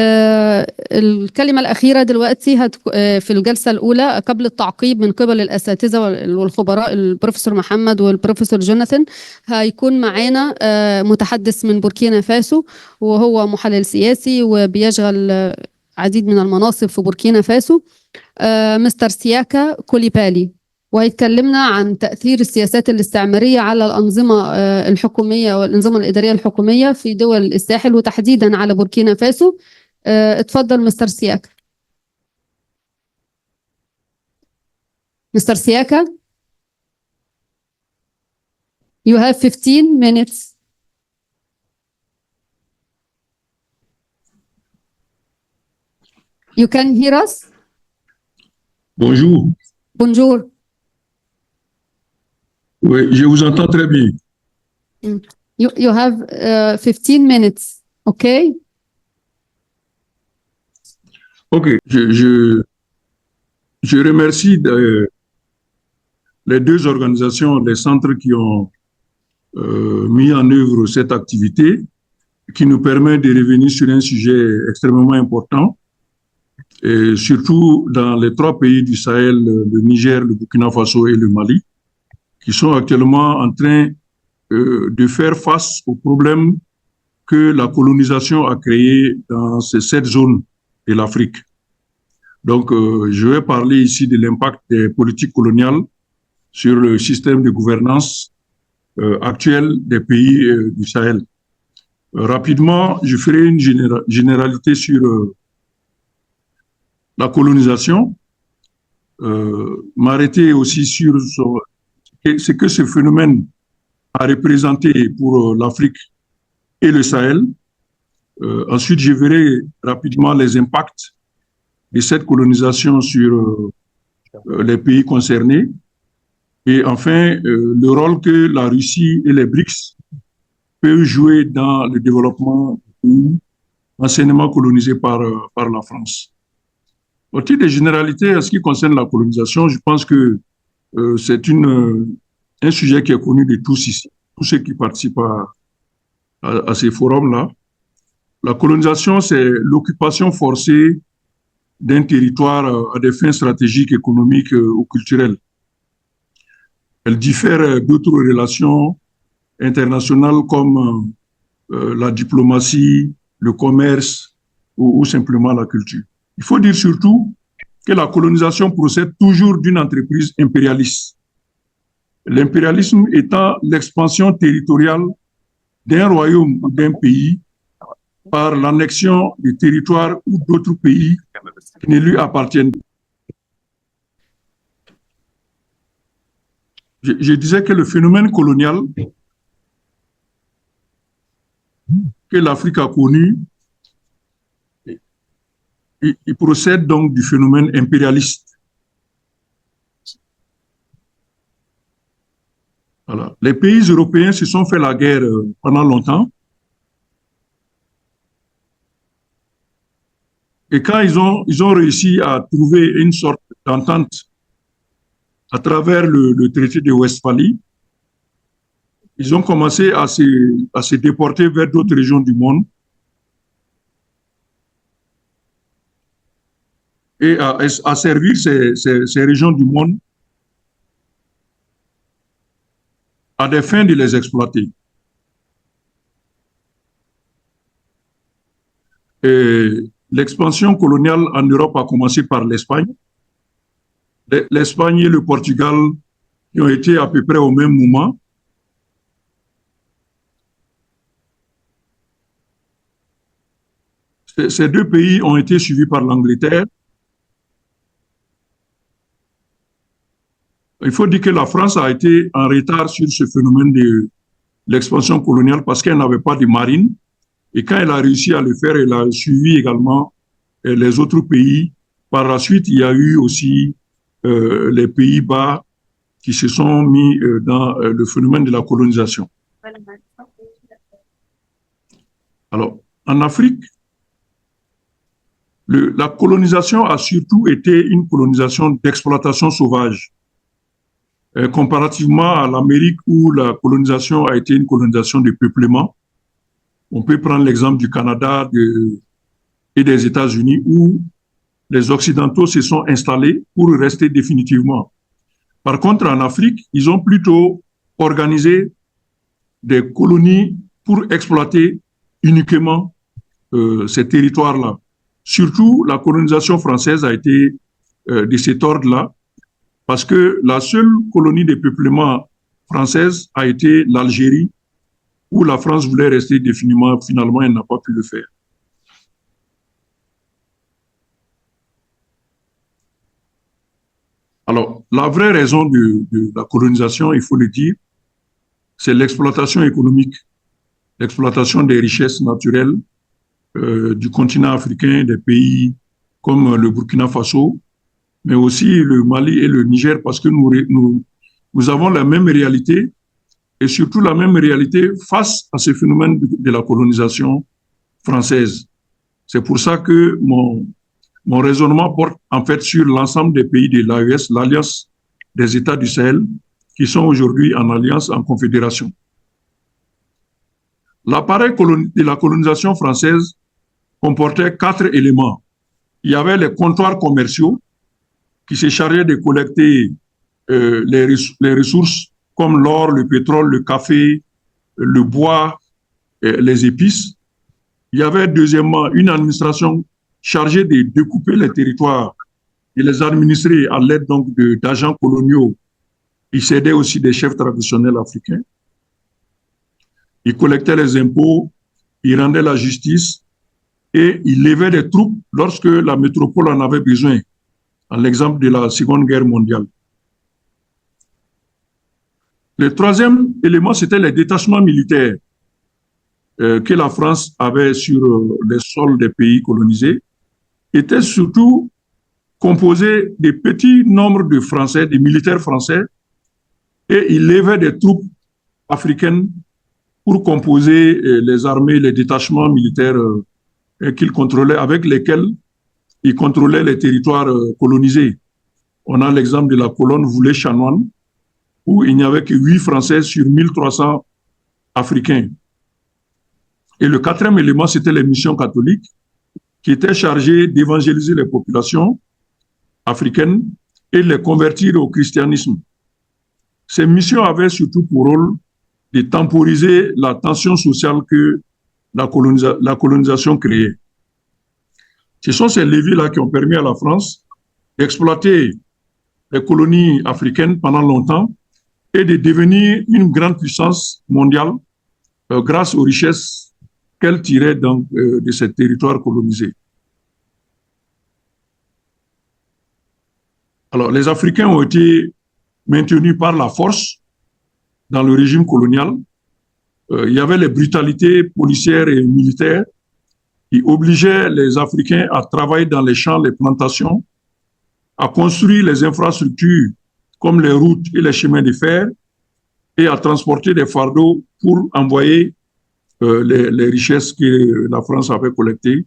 الكلمة الأخيرة دلوقتي في الجلسة الأولى قبل التعقيب من قبل الأساتذة والخبراء البروفيسور محمد والبروفيسور جوناثان. هيكون معانا متحدث من بوركينا فاسو، وهو محلل سياسي وبيشغل عديد من المناصب في بوركينا فاسو، مستر سياكا كوليبالي، وهيتكلمنا عن تأثير السياسات الاستعمارية على الأنظمة الحكومية والأنظمة الإدارية الحكومية في دول الساحل وتحديدا على بوركينا فاسو. اتفضل مستر سياكا. مستر سياكا, you have 15 minutes. You can hear us? Bonjour. Bonjour. Oui, je vous entends très bien. You have 15 minutes, okay? Ok, je remercie les deux organisations, les centres qui ont mis en œuvre cette activité, qui nous permet de revenir sur un sujet extrêmement important, et surtout dans les trois pays du Sahel, le Niger, le Burkina Faso et le Mali, qui sont actuellement en train de faire face aux problèmes que la colonisation a créés dans ces 7 zones de l'Afrique. Donc, je vais parler ici de l'impact des politiques coloniales sur le système de gouvernance actuel des pays du Sahel. Rapidement, je ferai une généralité sur la colonisation, m'arrêter aussi sur ce que ce phénomène a représenté pour l'Afrique et le Sahel. Ensuite, je verrai rapidement les impacts de cette colonisation sur les pays concernés. Et enfin, le rôle que la Russie et les BRICS peuvent jouer dans le développement des pays anciennement colonisés par la France. Au titre des généralités, en ce qui concerne la colonisation, je pense que c'est un sujet qui est connu de tous ici, tous ceux qui participent à ces forums-là. La colonisation, c'est l'occupation forcée d'un territoire à des fins stratégiques, économiques ou culturelles. Elle diffère d'autres relations internationales comme la diplomatie, le commerce ou simplement la culture. Il faut dire surtout que la colonisation procède toujours d'une entreprise impérialiste. L'impérialisme étant l'expansion territoriale d'un royaume ou d'un pays par l'annexion de territoires ou d'autres pays qui ne lui appartiennent pas. Je disais que le phénomène colonial que l'Afrique a connu, il procède donc du phénomène impérialiste. Voilà. Les pays européens se sont fait la guerre pendant longtemps. Et quand ils ont réussi à trouver une sorte d'entente à travers le traité de Westphalie, ils ont commencé à se déporter vers d'autres régions du monde et à servir ces régions du monde à des fins de les exploiter. Et l'expansion coloniale en Europe a commencé par l'Espagne. L'Espagne et le Portugal qui ont été à peu près au même moment. Ces deux pays ont été suivis par l'Angleterre. Il faut dire que la France a été en retard sur ce phénomène de l'expansion coloniale parce qu'elle n'avait pas de marine. Et quand elle a réussi à le faire, elle a suivi également les autres pays. Par la suite, il y a eu aussi les Pays-Bas qui se sont mis dans le phénomène de la colonisation. Alors, en Afrique, la colonisation a surtout été une colonisation d'exploitation sauvage. Comparativement à l'Amérique où la colonisation a été une colonisation de peuplement. On peut prendre l'exemple du Canada, et des États-Unis où les Occidentaux se sont installés pour rester définitivement. Par contre, en Afrique, ils ont plutôt organisé des colonies pour exploiter uniquement ces territoires-là. Surtout, la colonisation française a été de cet ordre-là, parce que la seule colonie de peuplement française a été l'Algérie, où la France voulait rester définitivement, finalement, elle n'a pas pu le faire. Alors, la vraie raison de la colonisation, il faut le dire, c'est l'exploitation économique, l'exploitation des richesses naturelles du continent africain, des pays comme le Burkina Faso, mais aussi le Mali et le Niger, parce que nous avons la même réalité et surtout la même réalité face à ce phénomène de la colonisation française. C'est pour ça que mon raisonnement porte en fait sur l'ensemble des pays de l'AES, l'Alliance des États du Sahel, qui sont aujourd'hui en alliance, en confédération. L'appareil de la colonisation française comportait 4 éléments. Il y avait les comptoirs commerciaux qui se chargeaient de collecter les ressources comme l'or, le pétrole, le café, le bois, les épices. Il y avait deuxièmement une administration chargée de découper les territoires et les administrer à l'aide donc d'agents coloniaux. Ils s'aidaient aussi des chefs traditionnels africains. Ils collectaient les impôts, ils rendaient la justice et ils levaient des troupes lorsque la métropole en avait besoin, à l'exemple de la Seconde Guerre mondiale. Le troisième élément, c'était les détachements militaires que la France avait sur les sols des pays colonisés, étaient surtout composés de petits nombres de Français, de militaires français, et ils levaient des troupes africaines pour composer les armées, les détachements militaires qu'ils contrôlaient, avec lesquels ils contrôlaient les territoires colonisés. On a l'exemple de la colonne Voulet-Chanoine, où il n'y avait que 8 Français sur 1300 Africains. Et le quatrième élément, c'était les missions catholiques, qui étaient chargées d'évangéliser les populations africaines et les convertir au christianisme. Ces missions avaient surtout pour rôle de temporiser la tension sociale que la colonisation créait. Ce sont ces leviers-là qui ont permis à la France d'exploiter les colonies africaines pendant longtemps et de devenir une grande puissance mondiale grâce aux richesses qu'elle tirait de ces territoires colonisés. Alors, les Africains ont été maintenus par la force dans le régime colonial. Il y avait les brutalités policières et militaires qui obligeaient les Africains à travailler dans les champs, les plantations, à construire les infrastructures comme les routes et les chemins de fer et à transporter des fardeaux pour envoyer les richesses que la France avait collectées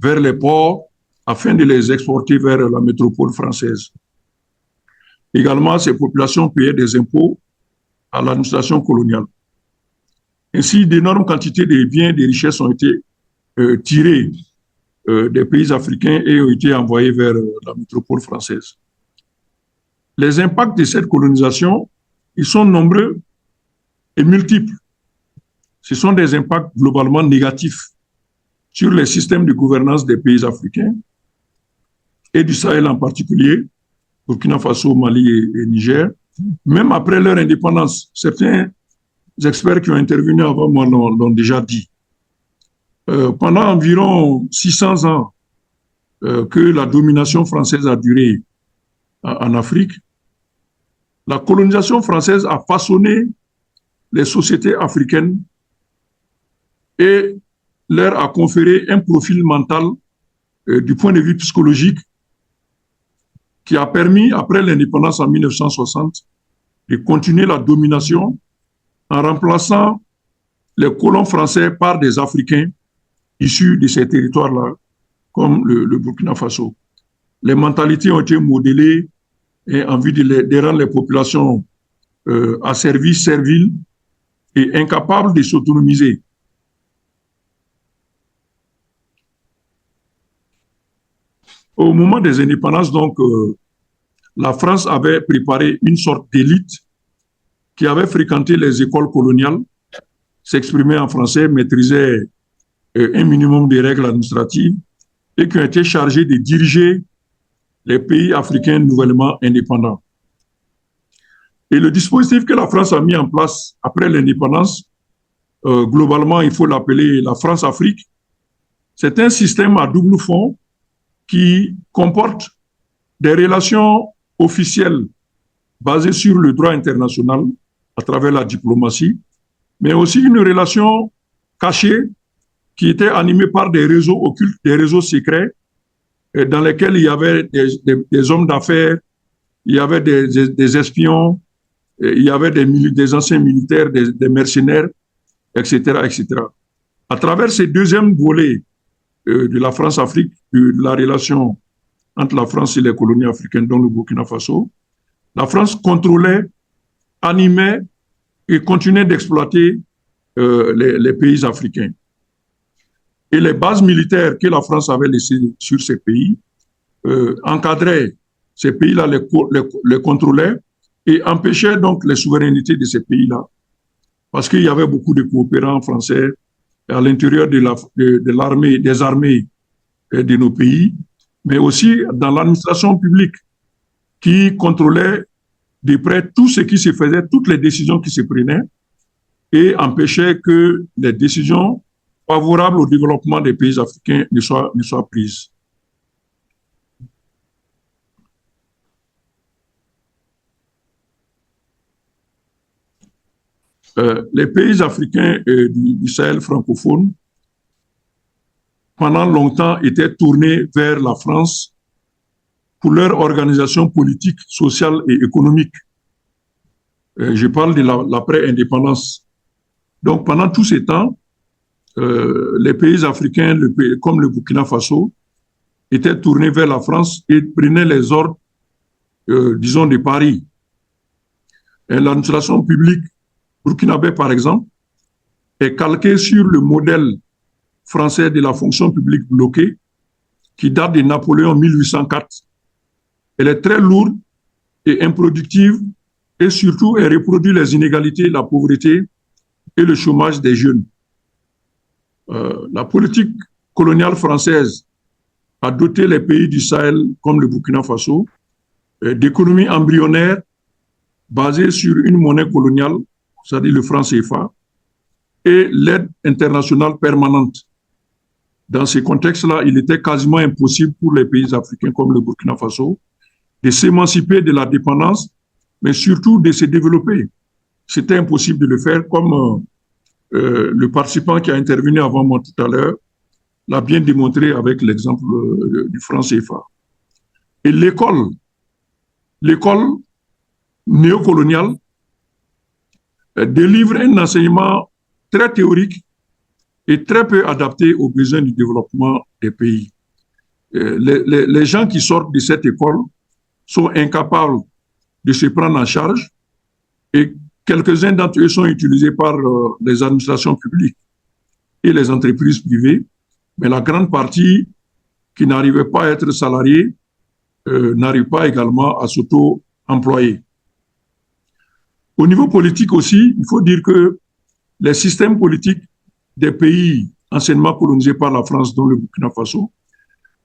vers les ports afin de les exporter vers la métropole française. Également, ces populations payaient des impôts à l'administration coloniale. Ainsi, d'énormes quantités de biens et de richesses ont été tirées des pays africains et ont été envoyés vers la métropole française. Les impacts de cette colonisation, ils sont nombreux et multiples. Ce sont des impacts globalement négatifs sur les systèmes de gouvernance des pays africains et du Sahel en particulier, Burkina Faso, Mali et Niger. Même après leur indépendance, certains experts qui ont intervenu avant moi l'ont déjà dit. Pendant environ 600 ans que la domination française a duré en Afrique, la colonisation française a façonné les sociétés africaines et leur a conféré un profil mental du point de vue psychologique qui a permis, après l'indépendance en 1960, de continuer la domination en remplaçant les colons français par des Africains issus de ces territoires-là, comme le Burkina Faso. Les mentalités ont été modélées en vue de rendre les populations asservies, serviles et incapables de s'autonomiser. Au moment des indépendances, donc, la France avait préparé une sorte d'élite qui avait fréquenté les écoles coloniales, s'exprimait en français, maîtrisait un minimum des règles administratives et qui ont été chargés de diriger les pays africains nouvellement indépendants. Et le dispositif que la France a mis en place après l'indépendance, globalement, il faut l'appeler la France-Afrique, c'est un système à double fond qui comporte des relations officielles basées sur le droit international à travers la diplomatie, mais aussi une relation cachée qui était animée par des réseaux occultes, des réseaux secrets, dans lesquels il y avait des hommes d'affaires, il y avait des espions, il y avait des anciens militaires, des mercenaires, etc., etc. À travers ces deuxièmes volets de la France-Afrique, de la relation entre la France et les colonies africaines, dont le Burkina Faso, la France contrôlait, animait et continuait d'exploiter les pays africains. Et les bases militaires que la France avait laissées sur ces pays encadraient ces pays-là, les contrôlaient et empêchaient donc les souverainetés de ces pays-là. Parce qu'il y avait beaucoup de coopérants français à l'intérieur de l'armée, des armées de nos pays, mais aussi dans l'administration publique qui contrôlait de près tout ce qui se faisait, toutes les décisions qui se prenaient et empêchait que les décisions favorables au développement des pays africains ne soient prises. Les pays africains du Sahel francophone, pendant longtemps, étaient tournés vers la France pour leur organisation politique, sociale et économique. Je parle de l'après-indépendance. Donc, pendant tout ce temps, les pays africains, comme le Burkina Faso, étaient tournés vers la France et prenaient les ordres, disons, de Paris. L'administration publique burkinabé, par exemple, est calquée sur le modèle français de la fonction publique bloquée qui date de Napoléon 1804. Elle est très lourde et improductive et surtout elle reproduit les inégalités, la pauvreté et le chômage des jeunes. La politique coloniale française a doté les pays du Sahel, comme le Burkina Faso, d'économies embryonnaires basées sur une monnaie coloniale, c'est-à-dire le franc CFA, et l'aide internationale permanente. Dans ces contextes-là, il était quasiment impossible pour les pays africains comme le Burkina Faso de s'émanciper de la dépendance, mais surtout de se développer. C'était impossible de le faire, comme le participant qui a intervenu avant moi tout à l'heure l'a bien démontré avec l'exemple du franc CFA. Et l'école néocoloniale délivre un enseignement très théorique et très peu adapté aux besoins du développement des pays. Les gens qui sortent de cette école sont incapables de se prendre en charge et quelques-uns d'entre eux sont utilisés par les administrations publiques et les entreprises privées, mais la grande partie qui n'arrivait pas à être salariés n'arrive pas également à s'auto-employer. Au niveau politique aussi, il faut dire que les systèmes politiques des pays anciennement colonisés par la France, dont le Burkina Faso,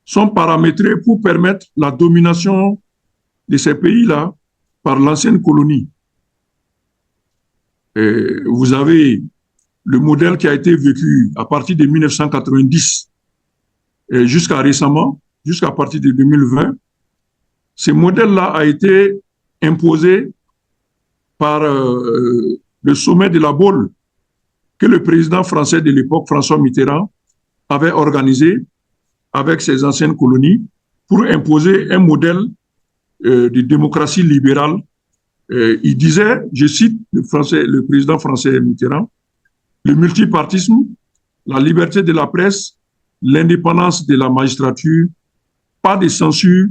sont paramétrés pour permettre la domination de ces pays-là par l'ancienne colonie. Et vous avez le modèle qui a été vécu à partir de 1990 jusqu'à récemment, jusqu'à partir de 2020. Ce modèle-là a été imposé par le sommet de la Baule que le président français de l'époque, François Mitterrand, avait organisé avec ses anciennes colonies pour imposer un modèle de démocratie libérale. Il disait, je cite le président français Mitterrand, le multipartisme, la liberté de la presse, l'indépendance de la magistrature, pas de censure,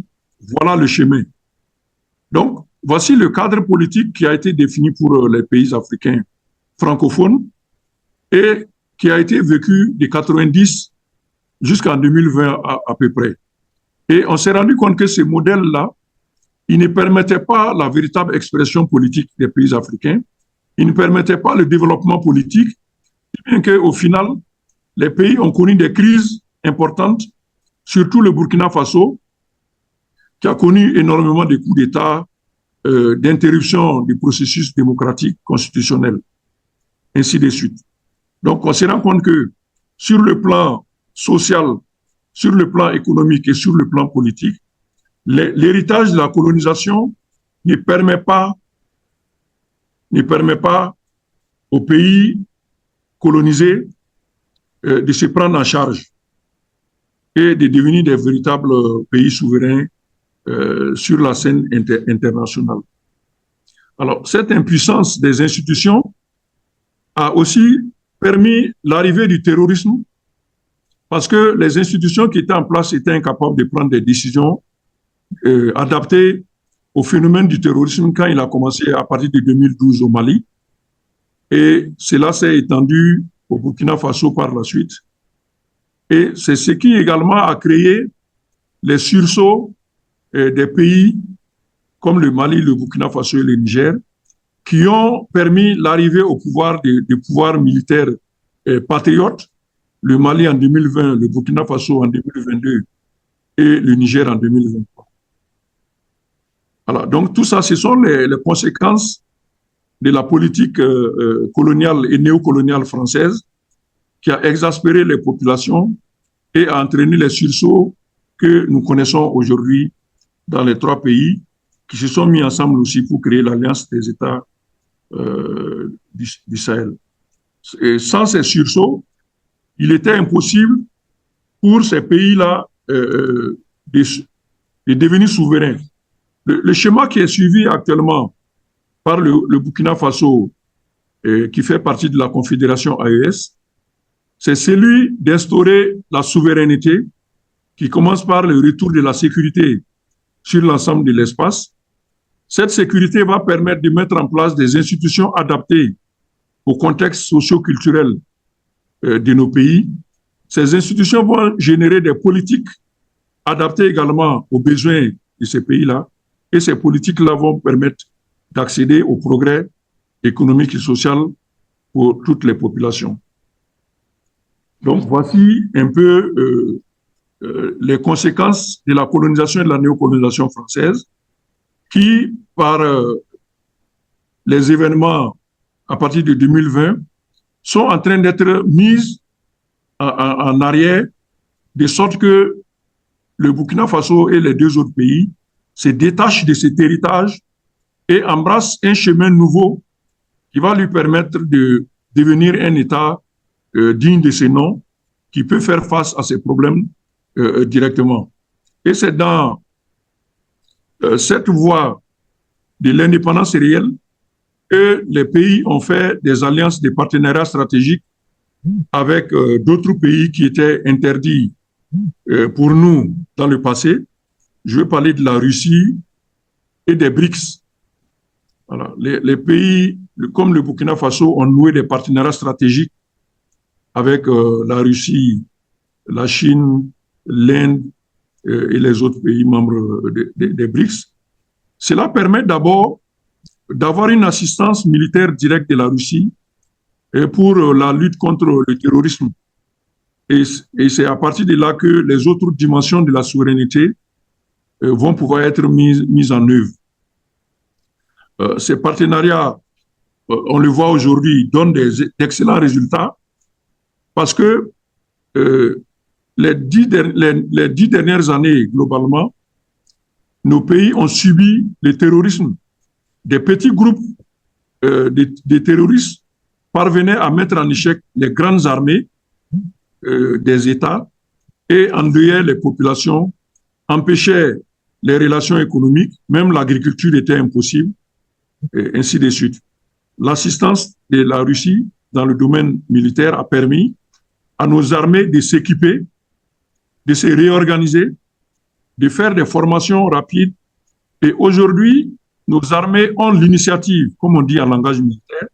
voilà le chemin. Donc, voici le cadre politique qui a été défini pour les pays africains francophones et qui a été vécu de 90 jusqu'en 2020 à peu près. Et on s'est rendu compte que ces modèles-là, ils ne permettaient pas la véritable expression politique des pays africains, ils ne permettaient pas le développement politique, bien qu'au final, les pays ont connu des crises importantes, surtout le Burkina Faso, qui a connu énormément de coups d'État, d'interruption du processus démocratique constitutionnel, ainsi de suite. Donc, on se rend compte que sur le plan social, sur le plan économique et sur le plan politique, l'héritage de la colonisation ne permet pas aux pays colonisés de se prendre en charge et de devenir des véritables pays souverains sur la scène internationale. Alors, cette impuissance des institutions a aussi permis l'arrivée du terrorisme parce que les institutions qui étaient en place étaient incapables de prendre des décisions adaptées au phénomène du terrorisme quand il a commencé à partir de 2012 au Mali. Et cela s'est étendu au Burkina Faso par la suite. Et c'est ce qui également a créé les sursauts des pays comme le Mali, le Burkina Faso et le Niger, qui ont permis l'arrivée au pouvoir des pouvoirs militaires patriotes, le Mali en 2020, le Burkina Faso en 2022 et le Niger en 2023. Voilà, donc tout ça, ce sont les conséquences de la politique coloniale et néocoloniale française qui a exaspéré les populations et a entraîné les sursauts que nous connaissons aujourd'hui dans les trois pays qui se sont mis ensemble aussi pour créer l'Alliance des États du Sahel. Et sans ces sursauts, il était impossible pour ces pays-là de devenir souverains. Le schéma qui est suivi actuellement par le Burkina Faso, qui fait partie de la Confédération AES, c'est celui d'instaurer la souveraineté qui commence par le retour de la sécurité sur l'ensemble de l'espace. Cette sécurité va permettre de mettre en place des institutions adaptées au contexte socio-culturel de nos pays. Ces institutions vont générer des politiques adaptées également aux besoins de ces pays-là. Et ces politiques-là vont permettre d'accéder au progrès économique et social pour toutes les populations. Donc, voici un peu les conséquences de la colonisation et de la néocolonisation française qui, par les événements à partir de 2020, sont en train d'être mises en arrière, de sorte que le Burkina Faso et les deux autres pays se détachent de cet héritage et embrassent un chemin nouveau qui va lui permettre de devenir un État digne de ses noms, qui peut faire face à ces problèmes directement. Et c'est dans cette voie de l'indépendance réelle que les pays ont fait des alliances, des partenariats stratégiques avec d'autres pays qui étaient interdits pour nous dans le passé. Je veux parler de la Russie et des BRICS. Voilà. Les pays comme le Burkina Faso ont noué des partenariats stratégiques avec la Russie, la Chine, l'Inde et les autres pays membres des BRICS. Cela permet d'abord d'avoir une assistance militaire directe de la Russie pour la lutte contre le terrorisme. Et c'est à partir de là que les autres dimensions de la souveraineté vont pouvoir être mises en œuvre. Ces partenariats, on le voit aujourd'hui, donnent d'excellents résultats parce que les 10 dernières années, globalement, nos pays ont subi le terrorisme. Des petits groupes de terroristes parvenaient à mettre en échec les grandes armées des États et endeuillaient les populations, empêchaient les relations économiques, même l'agriculture était impossible, et ainsi de suite. L'assistance de la Russie dans le domaine militaire a permis à nos armées de s'équiper, de se réorganiser, de faire des formations rapides. Et aujourd'hui, nos armées ont l'initiative, comme on dit en langage militaire,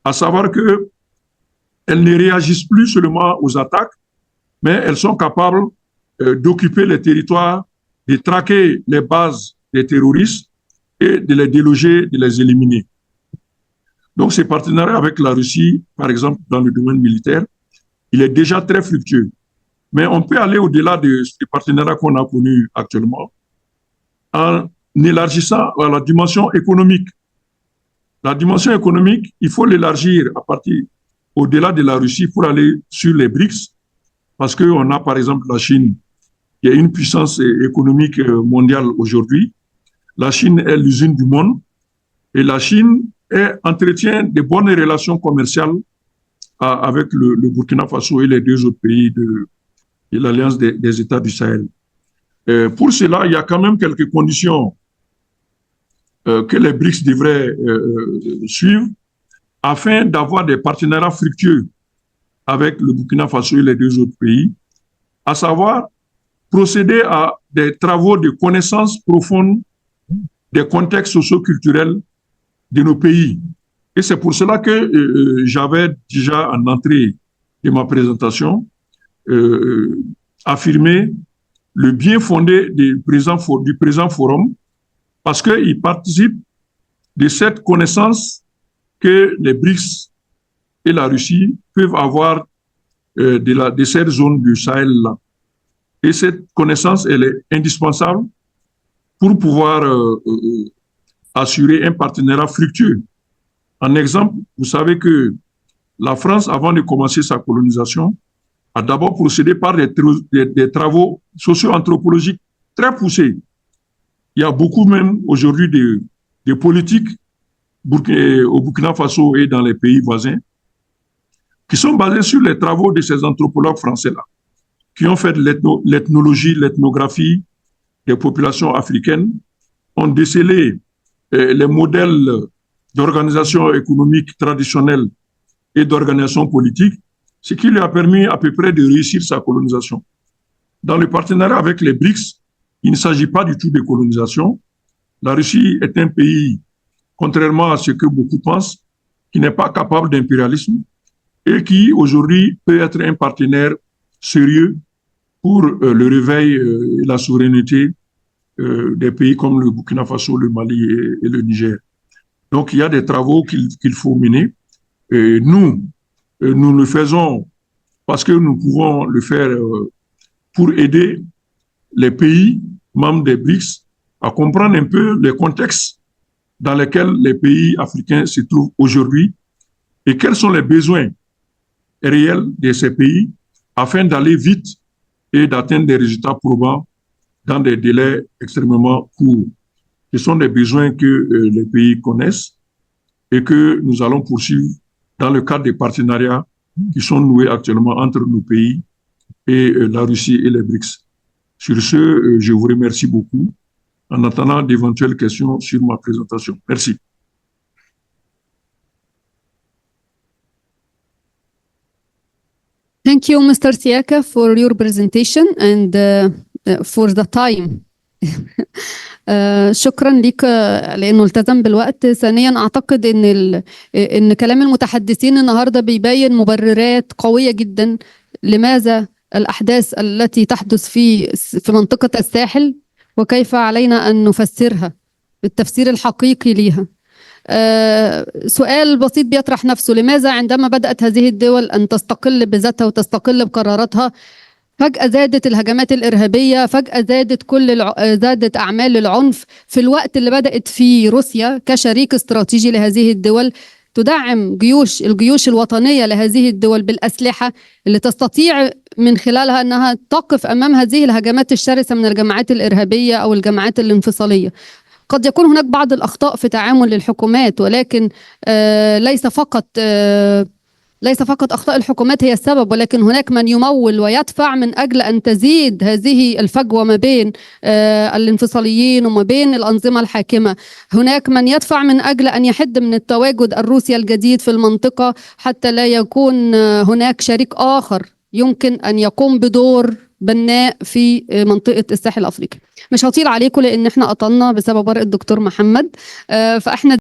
à savoir qu'elles ne réagissent plus seulement aux attaques, mais elles sont capables d'occuper les territoires de traquer les bases des terroristes et de les déloger, de les éliminer. Donc, ces partenariats avec la Russie, par exemple, dans le domaine militaire, il est déjà très fructueux. Mais on peut aller au-delà de ces partenariats qu'on a connus actuellement en élargissant à la dimension économique. La dimension économique, il faut l'élargir à partir au-delà de la Russie pour aller sur les BRICS, parce qu'on a par exemple la Chine, qui est une puissance économique mondiale aujourd'hui. La Chine est l'usine du monde et la Chine entretient de bonnes relations commerciales avec le Burkina Faso et les deux autres pays de l'Alliance des États du Sahel. Pour cela, il y a quand même quelques conditions que les BRICS devraient suivre afin d'avoir des partenariats fructueux avec le Burkina Faso et les deux autres pays, à savoir procéder à des travaux de connaissance profonde des contextes socio-culturels de nos pays. Et c'est pour cela que j'avais déjà en entrée de ma présentation affirmé le bien fondé du présent forum parce qu'il participe de cette connaissance que les BRICS et la Russie peuvent avoir de cette zone du Sahel-là. Et cette connaissance, elle est indispensable pour pouvoir assurer un partenariat fructueux. En exemple, vous savez que la France, avant de commencer sa colonisation, a d'abord procédé par des travaux socio-anthropologiques très poussés. Il y a beaucoup même aujourd'hui de politiques au Burkina Faso et dans les pays voisins qui sont basés sur les travaux de ces anthropologues français-là, qui ont fait de l'ethnologie, l'ethnographie des populations africaines, ont décelé les modèles d'organisation économique traditionnelle et d'organisation politique, ce qui lui a permis à peu près de réussir sa colonisation. Dans le partenariat avec les BRICS, il ne s'agit pas du tout de colonisation. La Russie est un pays, contrairement à ce que beaucoup pensent, qui n'est pas capable d'impérialisme et qui, aujourd'hui, peut être un partenaire sérieux pour le réveil et la souveraineté des pays comme le Burkina Faso, le Mali et le Niger. Donc, il y a des travaux qu'il faut mener. Et nous le faisons parce que nous pouvons le faire pour aider les pays membres des BRICS à comprendre un peu les contextes dans lesquels les pays africains se trouvent aujourd'hui et quels sont les besoins réels de ces pays afin d'aller vite et d'atteindre des résultats probants dans des délais extrêmement courts. Ce sont des besoins que les pays connaissent et que nous allons poursuivre dans le cadre des partenariats qui sont noués actuellement entre nos pays et la Russie et les BRICS. Sur ce, je vous remercie beaucoup en attendant d'éventuelles questions sur ma présentation. Merci. Thank you, Mr. Siaka, for your presentation and for the time. شكرا لك لانه التزم بالوقت. ثانيا اعتقد ان كلام المتحدثين النهارده بيبين مبررات قويه جدا لماذا الاحداث التي تحدث في منطقه الساحل وكيف علينا ان نفسرها بالتفسير الحقيقي ليها. سؤال بسيط بيطرح نفسه: لماذا عندما بدأت هذه الدول أن تستقل بذاتها وتستقل بقراراتها فجأة زادت الهجمات الإرهابية، فجأة زادت أعمال العنف في الوقت اللي بدأت فيه روسيا كشريك استراتيجي لهذه الدول تدعم الجيوش الوطنية لهذه الدول بالأسلحة اللي تستطيع من خلالها أنها تقف أمام هذه الهجمات الشرسة من الجماعات الإرهابية أو الجماعات الانفصالية. قد يكون هناك بعض الأخطاء في تعامل الحكومات، ولكن ليس فقط أخطاء الحكومات هي السبب، ولكن هناك من يمول ويدفع من أجل أن تزيد هذه الفجوة ما بين الانفصاليين وما بين الأنظمة الحاكمة. هناك من يدفع من أجل أن يحد من التواجد الروسي الجديد في المنطقة حتى لا يكون هناك شريك آخر يمكن أن يقوم بدور بناء في منطقة الساحل الأفريقي. مش هطيل عليكم لأن احنا قطلنا بسبب ورق الدكتور محمد، فاحنا